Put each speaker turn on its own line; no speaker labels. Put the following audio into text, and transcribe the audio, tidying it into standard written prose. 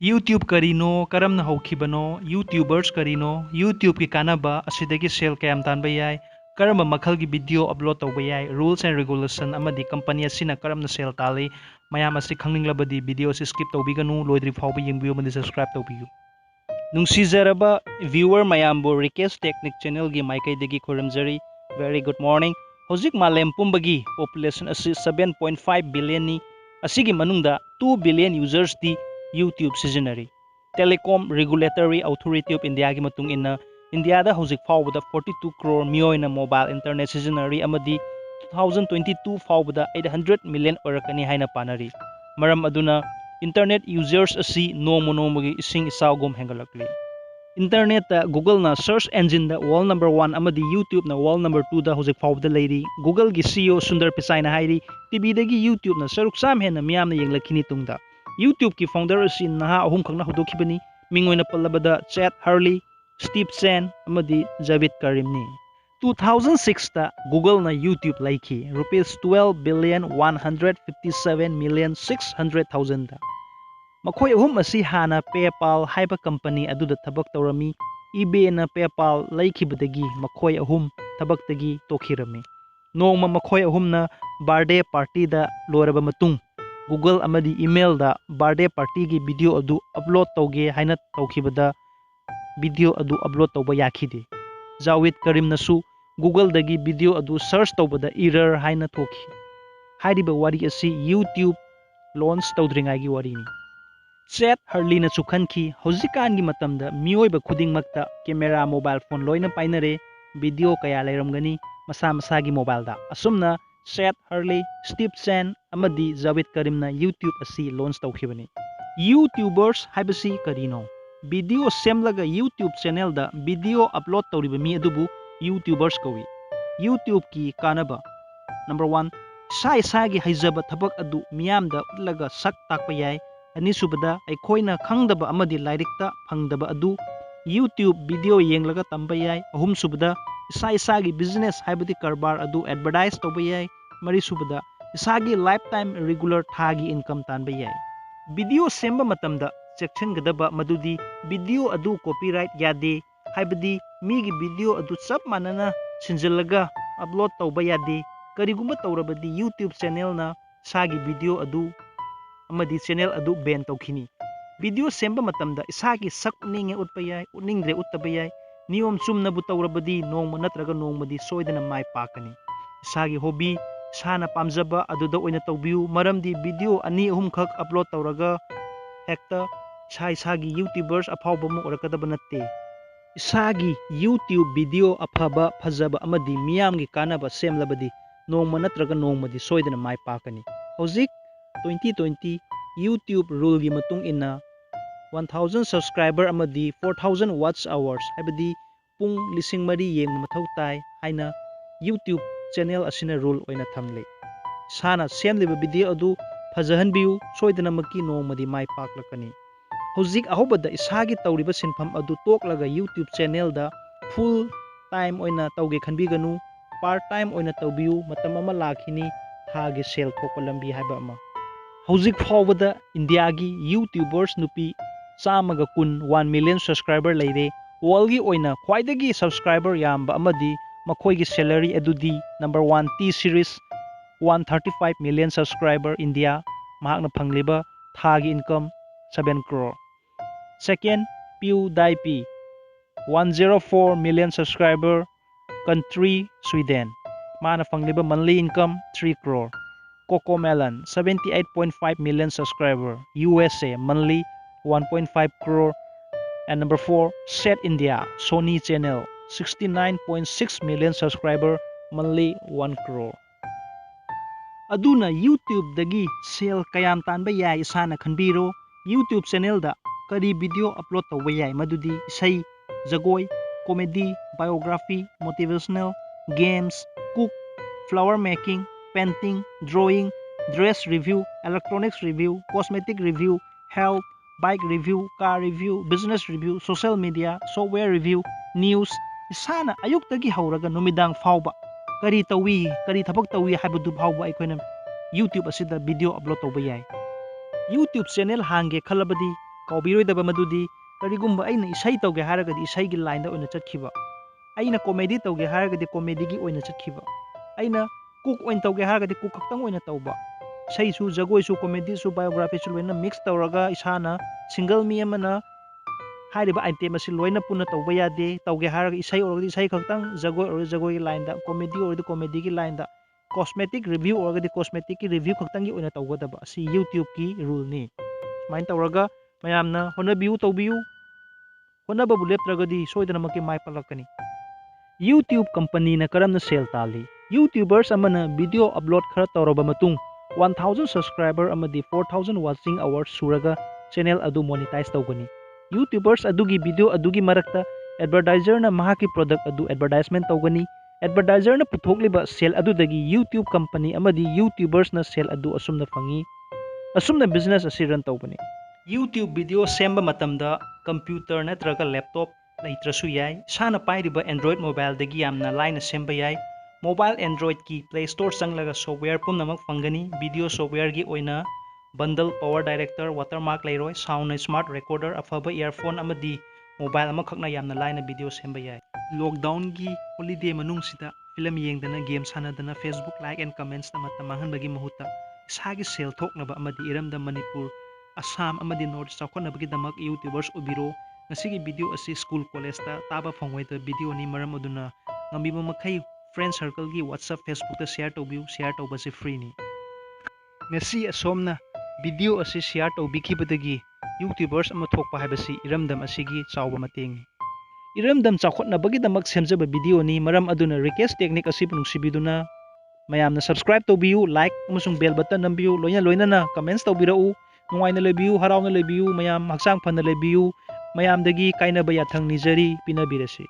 YouTube karino karamna haukhibano YouTubers karino YouTube ki kanaba asidagi sale kayam tanba yai karamba makhalgi video upload tawba yai rules and regulation amadi company asina karamna sale tali mayam asi khangninglabadi video si skip tawbiganu loidri phawba yengbiyo mandi subscribe tawbiyu nungsijaraba viewer mayambo request technique channel gi maikaidagi khoramjari very good morning hojik malem pumbagi population asi 7.5 billion ni asigi manungda 2 billion users di YouTube seasonary Telecom Regulatory Authority of India gi matung inna India da hojik fawbada 42 crore miyoina mobile internet seasonary amadi 2022 fawbada 800 million orakani haina panari maram aduna internet users asi nomo ising isawgom hengalakli internet Google na search engine da wall number 1 amadi YouTube na wall number 2 da hojik fawbada leiri Google gi CEO Sundar Pichai na hairi TV dagi YouTube na saruk sam hena miyamna yenglakini tungda YouTube ki founder asi naha ahum khangna hodokibani mingoina pallabada Chad Hurley Steve Chen amadi Javed Karim ni 2006 ta Google na YouTube laiki rupees 12 billion 157 million 600,000 da makhoi ahum asi hana PayPal haiba company aduda thabak tawrami eBay na PayPal laikibadagi makhoi ahum thabak-tagi tokhirami nongma makhoi ahum na birthday party da loraba matung Google amadi email da birthday party gi video adu upload tawge haina tawkhibada video adu upload tawba yakhide Javed Karim nasu Google dagi video adu search tawbada error haina thokhi hairiba wari asi YouTube launch tawdringai gi wari ni Chad Hurley na chukhanki hojikan gi matamda miyoiba khudingmakta camera mobile phone loina painare video kaya lairamgani masa gi mobile da asumna Chad Hurley Steve Chen amadi Javed Karim na YouTube asi launch tawkhibani YouTubers haibasi karino video semlaga YouTube channel da video upload tawriba mi adubu YouTubers kawi YouTube ki kanaba number 1 sai gi haijaba thabak adu miyamda utlaga sak takpa yai ani subada aikhoina khangdaba amadi lairikta phangdaba adu YouTube video yenglaga tamba yai ahum subada isagi business haibadi karbar adu advertise tawba yai mari subada isagi lifetime regular thagi income tanba yai video semba matamda section gadaba madudi video adu copyright yade haibadi migi video adu chap manana sinjillaga upload tawba yade kariguma tawrabadi YouTube channel na sagi video adu amadi channel adu ban tawkhini video semba matamda isagi sak ninge utpa yai uningre uttaba yai niyom chumna bu tawrabadi nongma natraga nongmadi soidana mai pakani isagi hobby sana pamjaba aduda oina tawbiu maramdi video ani ahum khak upload tawraga hekta sagi YouTubers afawba mu orakadaba natte isagi YouTube video afaba phajaba amadi miyamgi kanaba semlabadi nongma natraga nongmadi soidana mai pakani hojik 2020 YouTube rule gi matung inna 1000 subscriber amadi 4000 watch hours haibadi pung lising mari yeng mathau tai haina YouTube channel asina rule oina thamle sana semliba video adu phajahanbiu soidana maki nongmadi mai paklakani hojik ahobada isagi tawriba sinpham adu toklaga YouTube channel da full time oina tawge khanbiganu part time oina tawbiu matam ama lakhini thagi sel thokpa lambi haiba ama hojik fawbada India gi YouTubers nupi chamaga kun 1 million subscriber leire world gi oina khwaidagi subscriber yamba amadi makhoigi salary adudi number 1 T series 135 million subscriber India mahakna phangliba thagi income 7 crore second PewDiePie 104 million subscriber country Sweden mana phangliba monthly income 3 crore Cocomelon 78.5 million subscriber USA monthly 1.5 crore and number 4 Set India Sony channel 69.6 million subscriber monthly 1 crore aduna YouTube dagi sale kayam tanba yai isana khanbiro YouTube channel da kari video upload tawba yai madudi isai jagoi comedy biography motivational games cook flower making painting drawing dress review electronics review cosmetic review health bike review car review business review social media software review news isana ayuk tagi hauraga numidang fawba kari tawi kari thabak tawi haibadu fawba aikoina YouTube asida video upload tawba yai YouTube channel hange khalabadi ꯀꯥꯎꯕꯤꯔꯣꯏꯗꯕ ꯃꯗꯨꯗꯤ ꯀꯔꯤꯒꯨꯝꯕ ꯑꯩꯅ ꯏꯁꯩ ꯇꯧꯒꯦ ꯍꯥꯏꯔꯒꯗꯤ ꯏꯁꯩꯒꯤ ꯂꯥꯏꯟꯗ ꯑꯣꯏꯅ ꯆꯠꯈꯤꯕ, ꯑꯩꯅ ꯀꯣꯃꯦꯗꯤ ꯇꯧꯒꯦ ꯍꯥꯏꯔꯒꯗꯤ ꯀꯣꯃꯦꯗꯤꯒꯤ ꯑꯣꯏꯅ ꯆꯠꯈꯤꯕ, ꯑꯩꯅ ꯀꯨꯛ ꯑꯣꯏꯅ ꯇꯧꯒꯦ ꯍꯥꯏꯔꯒꯗꯤ ꯀꯨꯛ ꯈꯛꯇꯪ ꯑꯣꯏꯅ ꯇꯧꯕ, ꯏꯁꯩꯁꯨ ꯖꯒꯣꯏꯁꯨ ꯀꯣꯃꯦꯗꯤꯁꯨ ꯕꯥꯏꯑꯣꯒ꯭ꯔꯥꯐꯤꯁꯨ ꯂꯣꯏꯅ ꯃꯤꯛꯁ ꯇꯧꯔꯒ ꯏꯁꯥꯅ ꯁꯤꯡꯒꯜ ꯃꯤ ꯑꯃꯅ ꯍꯥꯏꯔꯤꯕ ꯑꯥꯏꯇꯦꯝ ꯑꯁꯤ ꯂꯣꯏꯅ ꯄꯨꯟꯅ ꯇꯧꯕ ꯌꯥꯗꯦ꯫ ꯇꯧꯒꯦ ꯍꯥꯏꯔꯒ ꯏꯁꯩ ꯑꯣꯏꯔꯒꯗꯤ ꯏꯁꯩ ꯈꯛꯇꯪ, ꯖꯒꯣꯏ ꯑꯣꯏꯔꯒꯗꯤ ꯖꯒꯣꯏꯒꯤ ꯂꯥꯏꯟꯗ, ꯀꯣꯃꯦꯗꯤ ꯑꯣꯏꯔꯒꯗꯤ ꯀꯣꯃꯦꯗꯤꯒꯤ ꯂꯥꯏꯟꯗ, ꯀꯣꯁꯃꯦꯇꯤꯛ ꯔꯤꯚ꯭ꯌꯨ ꯑꯣꯏꯔꯒꯗꯤ ꯀꯣꯁꯃꯦꯇꯤꯛꯀꯤ ꯔꯤꯚ꯭ꯌꯨ ꯈꯛꯇꯪꯒꯤ ꯑꯣꯏꯅ ꯇꯧꯒꯗꯕ ꯑꯁꯤ ꯌꯨꯇ꯭ꯌꯨꯕꯀꯤ ꯔꯨꯜꯅꯤ꯫ ꯁꯨꯃꯥꯏꯅ ꯇꯧꯔꯒ ꯃꯌꯥꯝꯅ ꯍꯣꯠꯅꯕꯤꯌꯨ, ꯇꯧꯕꯤꯌꯨ, ꯍꯣꯠꯅꯕꯕꯨ ꯂꯦꯞꯇ꯭ꯔꯒꯗꯤ ꯁꯣꯏꯗꯅꯃꯛꯀꯤ ꯃꯥꯏ ꯄꯥꯛꯂꯛꯀꯅꯤ꯫ ꯌꯨꯇ꯭ꯌꯨꯕ ꯀꯝꯄꯅꯤꯅ ꯀꯔꯝꯅ ꯁꯦꯜ ꯇꯥꯜꯂꯤ? ꯌꯨꯇ꯭ꯌꯨꯕꯔꯁ ꯑꯃꯅ ꯚꯤꯗꯤꯑꯣ ꯑꯞꯂꯣꯗ ꯈꯔ ꯇꯧꯔꯕ ꯃꯇꯨꯡ 1000 ꯁꯕꯁꯀ꯭ꯔꯥꯏꯕꯔ ꯑꯃꯗꯤ 4000 ꯋꯥꯆꯤꯡ ꯑꯋꯥꯔꯁ ꯁꯨꯔꯒ ꯆꯦꯅꯦꯜ ꯑꯗꯨ ꯃꯣꯅꯤꯇꯥꯏꯖ ꯇꯧꯒꯅꯤ꯫ ꯌꯨꯇ꯭ꯌꯨꯕꯔꯁ ꯑꯗꯨꯒꯤ ꯚꯤꯗꯤꯑꯣ ꯑꯗꯨꯒꯤ ꯃꯔꯛꯇ ꯑꯦꯗꯚꯔꯇꯥꯏꯖꯔꯅ ꯃꯍꯥꯛꯀꯤ ꯄ꯭ꯔꯣꯗꯛ ꯑꯗꯨ ꯑꯦꯗꯚꯔꯇꯥꯏꯖꯃꯦꯟꯠ ꯇꯧꯒꯅꯤ꯫ ꯑꯦꯗꯚꯔꯇꯥꯏꯖꯔꯅ ꯄꯨꯊꯣꯛꯂꯤꯕ ꯁꯦꯜ ꯑꯗꯨꯗꯒꯤ ꯌꯨꯇ꯭ꯌꯨꯕ ꯀꯝꯄꯅꯤ ꯑꯃꯗꯤ ꯌꯨꯇ꯭ꯌꯨꯕꯔꯁꯅ ꯁꯦꯜ ꯑꯗꯨ ꯑꯁꯨꯝꯅ ꯐꯪꯏ꯫ ꯑꯁꯨꯝꯅ ꯕꯤꯖꯤꯅꯦꯁ ꯑꯁꯤ ꯔꯟ ꯇꯧꯕꯅꯤ꯫ ꯌꯨꯇ꯭ꯌꯨꯕ ꯚꯤꯗꯤꯑꯣ ꯁꯦꯝꯕ ꯃꯇꯝꯗ ꯀꯝꯄ꯭ꯌꯨꯇꯔ ꯅꯠꯇ꯭ꯔꯒ ꯂꯦꯞꯇꯣꯞ ꯂꯩꯇ꯭ꯔꯁꯨ ꯌꯥꯏ꯫ ꯏꯁꯥꯅ ꯄꯥꯏꯔꯤꯕ ꯑꯦꯟꯗ꯭ꯔꯣꯏꯗ ꯃꯣꯕꯥꯏꯜꯗꯒꯤ ꯌꯥꯝꯅ ꯂꯥꯏꯅ ꯁꯦꯝꯕ ꯌꯥꯏ꯫ ꯃꯣꯕꯥꯏꯜ ꯑꯦꯟꯗ꯭ꯔꯣꯏꯗꯀꯤ ꯄ꯭ꯂꯦ ꯁ꯭ꯇꯣꯔ ꯆꯪꯂꯒ ꯁꯣꯐꯋꯦꯌꯔ ꯄꯨꯝꯅꯃꯛ ꯐꯪꯒꯅꯤ꯫ ꯚꯤꯗꯤꯑꯣ ꯁꯣꯐꯋꯦꯌꯔꯒꯤ ꯑꯣꯏꯅ ꯕꯟꯗꯜ, ꯄꯋꯥꯔ ꯗꯥꯏꯔꯦꯛꯇꯔ, ꯋꯥꯇꯔꯃꯥꯔꯛ ꯂꯩꯔꯣꯏ, ꯁꯥꯎꯟꯅ ꯁ꯭ꯃꯥꯔꯠ ꯔꯦꯀꯣꯔꯗꯔ, ꯑꯐꯕ ꯏꯌꯥꯔꯐꯣꯟ ꯑꯃꯗꯤ ꯃꯣꯕꯥꯏꯜ ꯑꯃꯈꯛꯅ ꯌꯥꯝꯅ ꯂꯥꯏꯅ ꯚꯤꯗꯤꯑꯣ ꯁꯦꯝꯕ ꯌꯥꯏ꯫ ꯂꯣꯛꯗꯥꯎꯟꯒꯤ ꯍꯣꯂꯤꯗே ꯃꯅꯨꯡꯁꯤꯗ ꯐꯤꯂꯝ ꯌꯦꯡꯗꯅ, ꯒꯦꯝ ꯁꯥꯟꯅꯗꯅ, ꯐꯦꯁꯕꯨꯛ ꯂꯥꯏꯛ ꯑꯦꯟ ꯀꯃꯦꯟꯠꯁꯇ ꯃꯇꯝ ꯃꯥꯡꯍꯟꯕꯒꯤ ꯃꯍꯨꯠꯇ ꯏꯁꯥꯒꯤ ꯁꯦꯜ ꯊꯣꯛꯅꯕ ꯑꯃꯗꯤ ꯏꯔꯝꯗꯝ ꯃꯅꯤꯄꯨꯔ, ꯑꯁꯥꯝ ꯑꯃꯗꯤ ꯅꯣꯔꯠ ꯆꯥꯎꯈꯠꯅꯕꯒꯤꯗꯃꯛ ꯌꯨꯇ꯭ꯌꯨꯕꯔꯁ ꯑꯣꯏꯕꯤꯔꯣ꯫ ꯉꯁꯤꯒꯤ ꯚꯤꯗꯤꯑꯣ ꯑꯁꯤ ꯁ꯭ꯀꯨꯜ ꯀꯣꯂꯦꯖꯇ ꯇꯥꯕ ꯐꯪꯉꯣꯏꯗꯕ ꯚꯤꯗꯤꯑꯣꯅꯤ, ꯃꯔꯝ ꯑꯗꯨꯅ ꯉꯝꯕꯤꯕ ꯃꯈꯩ ꯐ꯭ꯔꯦꯟ ꯁꯔꯀꯜꯒꯤ ꯋꯥꯠꯁꯑꯦꯞ, ꯐꯦꯁꯕꯨꯛꯇ ꯁꯦꯌꯔ ꯇꯧꯕꯤꯌꯨ꯫ ꯁꯦꯌꯔ ꯇꯧꯕꯁꯤ ꯐ꯭ꯔꯤꯅꯤ꯫ ꯉꯁꯤ ꯑꯁꯣꯝꯅ ꯚꯤꯗꯤꯑꯣ ꯑꯁꯤ ꯁꯦꯌꯔ ꯇꯧꯕꯤꯈꯤꯕꯗꯒꯤ ꯌꯨꯇ꯭ꯌꯨꯕꯔꯁ ꯑꯃ ꯊꯣꯛꯄ ꯍꯥꯏꯕꯁꯤ ꯏꯔꯝꯗꯝ ꯑꯁꯤꯒꯤ ꯆꯥꯎꯕ ꯃꯇꯦꯡꯅꯤ꯫ ꯏꯔꯝꯗꯝ ꯆꯥꯎꯈꯠꯅꯕꯒꯤꯗꯃꯛ ꯁꯦꯝꯖꯕ ꯚꯤꯗꯤꯑꯣꯅꯤ, ꯃꯔꯝ ꯑꯗꯨꯅ ꯔꯤꯀꯦꯁ ꯇꯦꯛꯅꯤꯛ ꯑꯁꯤꯕꯨ ꯅꯨꯡꯁꯤꯕꯤꯗꯨꯅ ꯃꯌꯥꯝꯅ ꯁꯕꯁꯀ꯭ꯔꯥꯏꯕ ꯇꯧꯕꯤꯌꯨ, ꯂꯥꯏꯛ ꯑꯃꯁꯨꯡ ꯕꯦꯜ ꯕꯇꯟ ꯅꯝꯕꯤꯌꯨ, ꯂꯣꯏꯅꯅ ꯀꯃꯦꯟꯠꯁ ꯇꯧꯕꯤꯔꯛꯎ꯫ ꯅꯨꯡꯉꯥꯏꯅ ꯂꯩꯕꯤꯌꯨ, ꯍꯔꯥꯎꯅ ꯂꯩꯕꯤꯌꯨ, ꯃꯌꯥꯝ ꯍꯛꯆꯥꯡ ꯐꯅ ꯂꯩꯕꯤꯌꯨ꯫ ꯃꯌꯥꯝꯗꯒꯤ ꯀꯥꯏꯅꯕ ꯌꯥꯊꯪ ꯅꯤꯖꯔꯤ, ꯄꯤꯅꯕꯤꯔꯁꯤ꯫